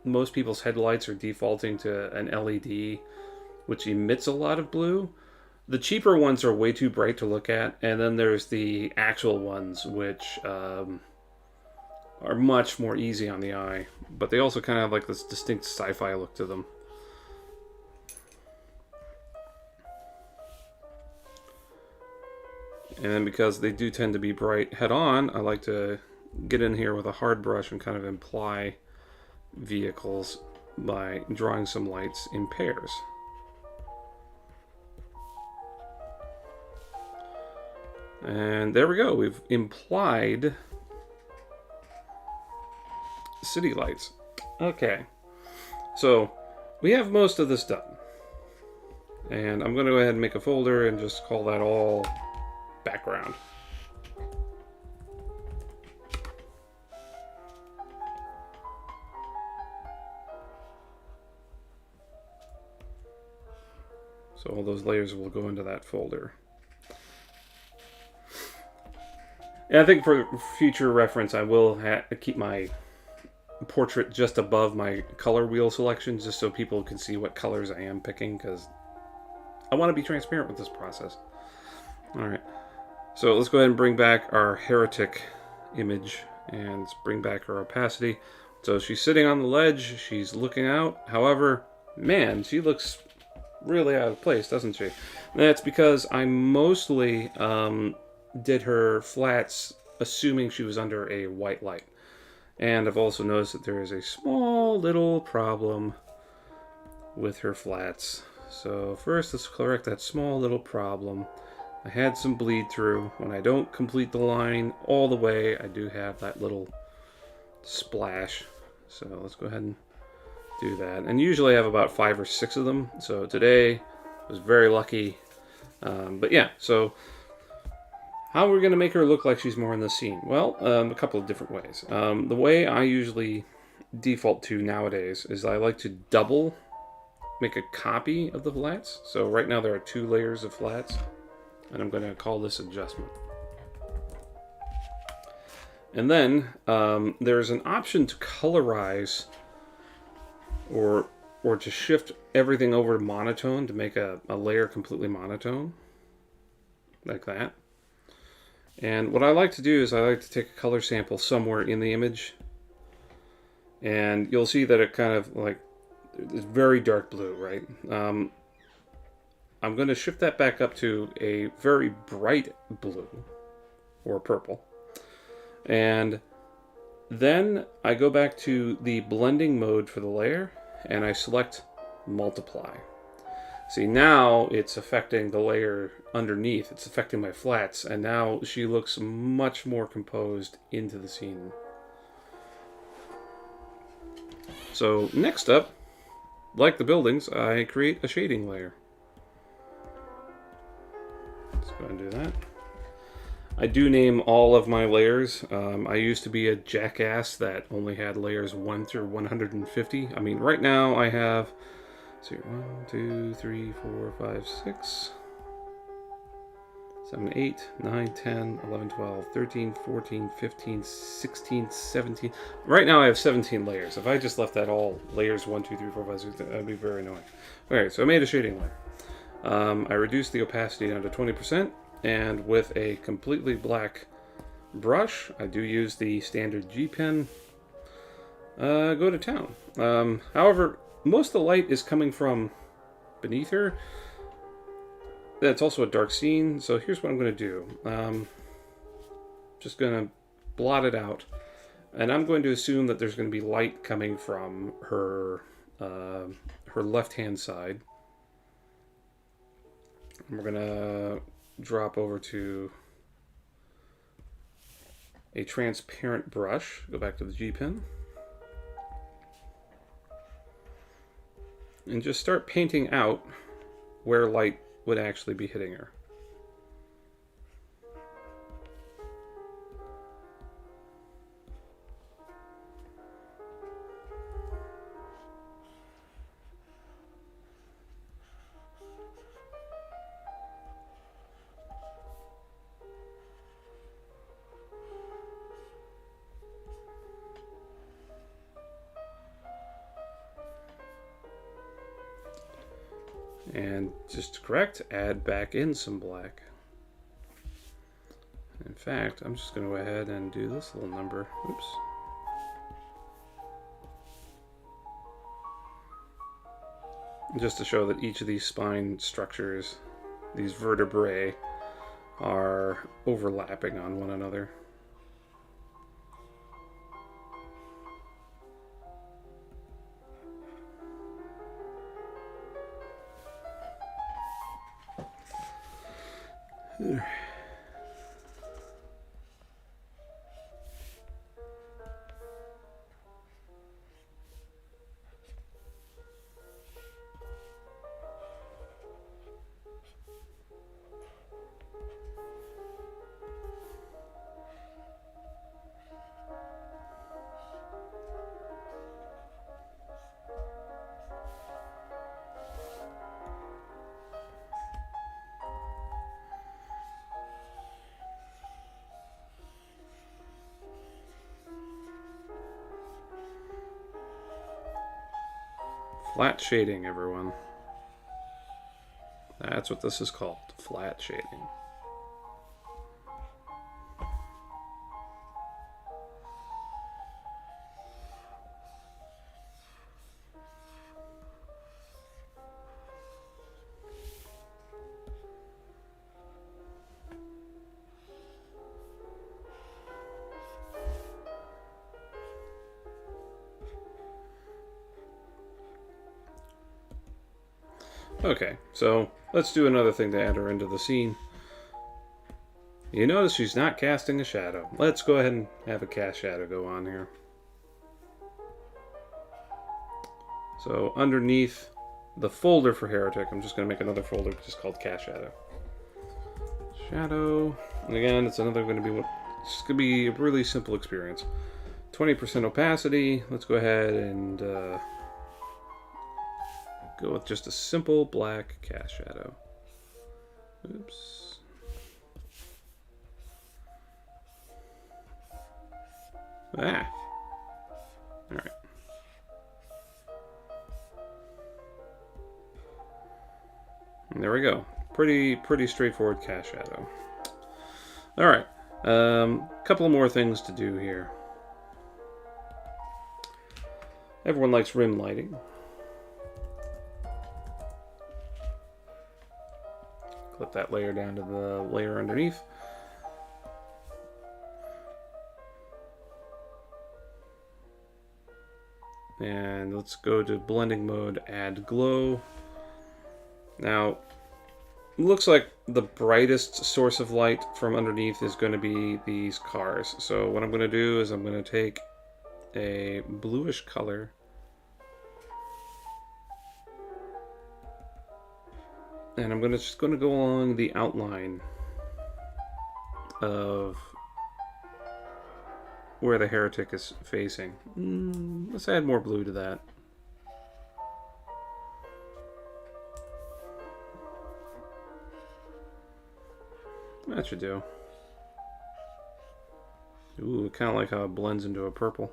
most people's headlights are defaulting to an LED, which emits a lot of blue. The cheaper ones are way too bright to look at, and then there's the actual ones, which are much more easy on the eye, but they also kind of have like this distinct sci-fi look to them. And then because they do tend to be bright head-on, I like to get in here with a hard brush and kind of imply vehicles by drawing some lights in pairs. And there we go. We've implied city lights. Okay. So we have most of this done. And I'm going to go ahead and make a folder and just call that all background. So all those layers will go into that folder. And I think for future reference, I will keep my portrait just above my color wheel selections, just so people can see what colors I am picking, because I want to be transparent with this process. All right, so let's go ahead and bring back our heretic image, and let's bring back her opacity. So she's sitting on the ledge, she's looking out. However, man, she looks really out of place, doesn't she? And that's because I mostly did her flats assuming she was under a white light. And I've also noticed that there is a small little problem with her flats. So first, let's correct that small little problem. I had some bleed through. When I don't complete the line all the way, I do have that little splash. So let's go ahead and do that. And usually I have about 5 or 6 of them. So today I was very lucky. But yeah, so how are we going to make her look like she's more in the scene? Well, a couple of different ways. The way I usually default to nowadays is I like to make a copy of the flats. So right now there are 2 layers of flats, and I'm going to call this adjustment. And then there's an option to colorize or to shift everything over to monotone to make a layer completely monotone, like that. And what I like to do is I like to take a color sample somewhere in the image, and you'll see that it kind of like it's very dark blue, right? I'm going to shift that back up to a very bright blue or purple, and then I go back to the blending mode for the layer and I select multiply. See, now it's affecting the layer underneath. It's affecting my flats, and now she looks much more composed into the scene. So next up, like the buildings, I create a shading layer. Let's go ahead and do that. I do name all of my layers. I used to be a jackass that only had layers 1 through 150. I mean, right now I have 1, 2, 3, 4, 5, 6, 7, 8, 9, 10, 11, 12, 13, 14, 15, 16, 17. Right now I have 17 layers. If I just left that all layers 1, 2, 3, 4, 5, 6, that would be very annoying. Alright, so I made a shading layer. I reduced the opacity down to 20%, and with a completely black brush, I do use the standard G pen, go to town. However, most of the light is coming from beneath her. That's also a dark scene, so here's what I'm going to do. Just going to blot it out, and I'm going to assume that there's going to be light coming from her left-hand side. And we're going to drop over to a transparent brush. Go back to the G pen. And just start painting out where light would actually be hitting her. And just to correct, add back in some black. In fact, I'm just going to go ahead and do this little number. Oops. Just to show that each of these spine structures, these vertebrae, are overlapping on one another. Flat shading, everyone. That's what this is called, flat shading. Okay, so let's do another thing to add her into the scene. You notice she's not casting a shadow. Let's go ahead and have a cast shadow go on here. So underneath the folder for Heretic, I'm just going to make another folder just called Cast Shadow. Shadow. And again, it's another going to be it's going to be a really simple experience. 20% opacity. Let's go ahead and go with just a simple black cast shadow. Oops. Ah. All right. And there we go. Pretty straightforward cast shadow. All right. Couple more things to do here. Everyone likes rim lighting. Clip that layer down to the layer underneath. And let's go to blending mode, add glow. Now, it looks like the brightest source of light from underneath is going to be these cars. So what I'm going to do is I'm going to take a bluish color and I'm just going to go along the outline of where the Heretic is facing. Let's add more blue to that. That should do. Ooh, kind of like how it blends into a purple.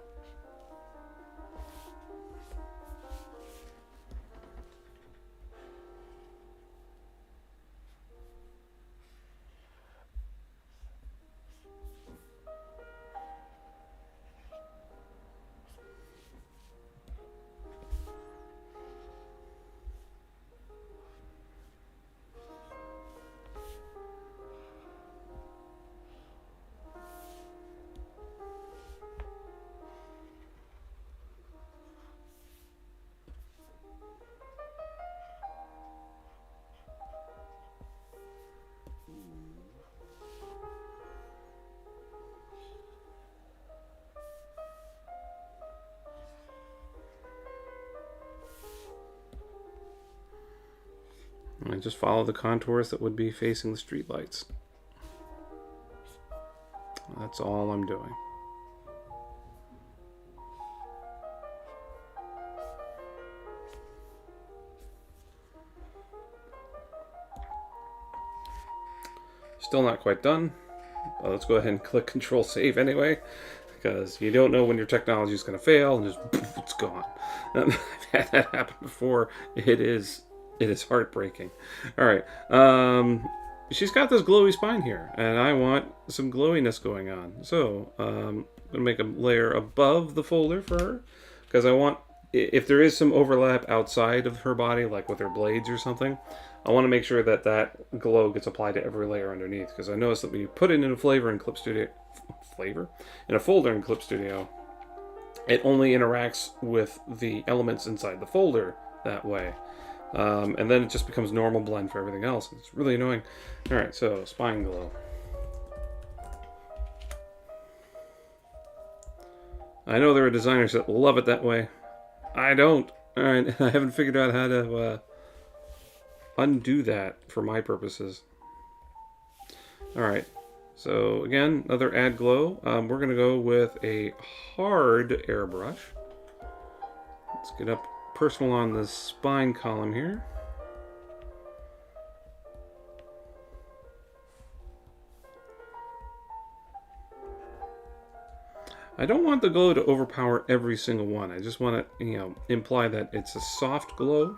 And just follow the contours that would be facing the streetlights. That's all I'm doing. Still not quite done. Let's go ahead and click Control Save anyway, because you don't know when your technology is going to fail and just poof, it's gone. I've had that happen before. It is heartbreaking. All right. She's got this glowy spine here, and I want some glowiness going on. So I'm gonna make a layer above the folder for her, because I want, if there is some overlap outside of her body, like with her blades or something, I want to make sure that that glow gets applied to every layer underneath. Because I noticed that when you put it in a folder in Clip Studio, it only interacts with the elements inside the folder that way. And then it just becomes normal blend for everything else. It's really annoying. Alright, so spine glow. I know there are designers that love it that way. I don't. Alright, I haven't figured out how to undo that for my purposes. Alright, so again, another add glow. We're going to go with a hard airbrush. Let's get up personal on the spine column here. I don't want the glow to overpower every single one. I just want to, imply that it's a soft glow,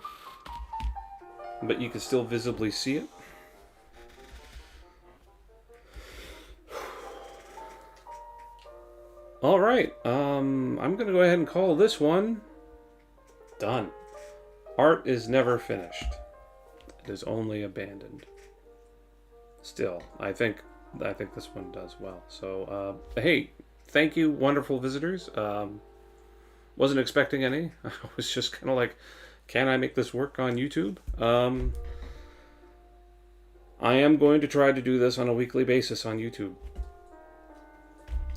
but you can still visibly see it. All right, I'm gonna go ahead and call this one done. Art is never finished. It is only abandoned. Still, I think this one does well. So, hey, thank you, wonderful visitors. Wasn't expecting any. I was just kind of like, can I make this work on YouTube? I am going to try to do this on a weekly basis on YouTube.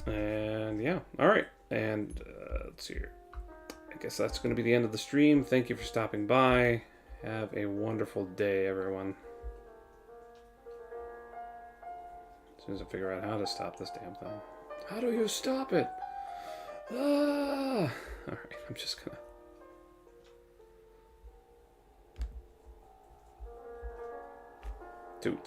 And yeah, all right. And let's see here. I guess that's going to be the end of the stream. Thank you for stopping by. Have a wonderful day, everyone. As soon as I figure out how to stop this damn thing. How do you stop it? Ah! All right, I'm just gonna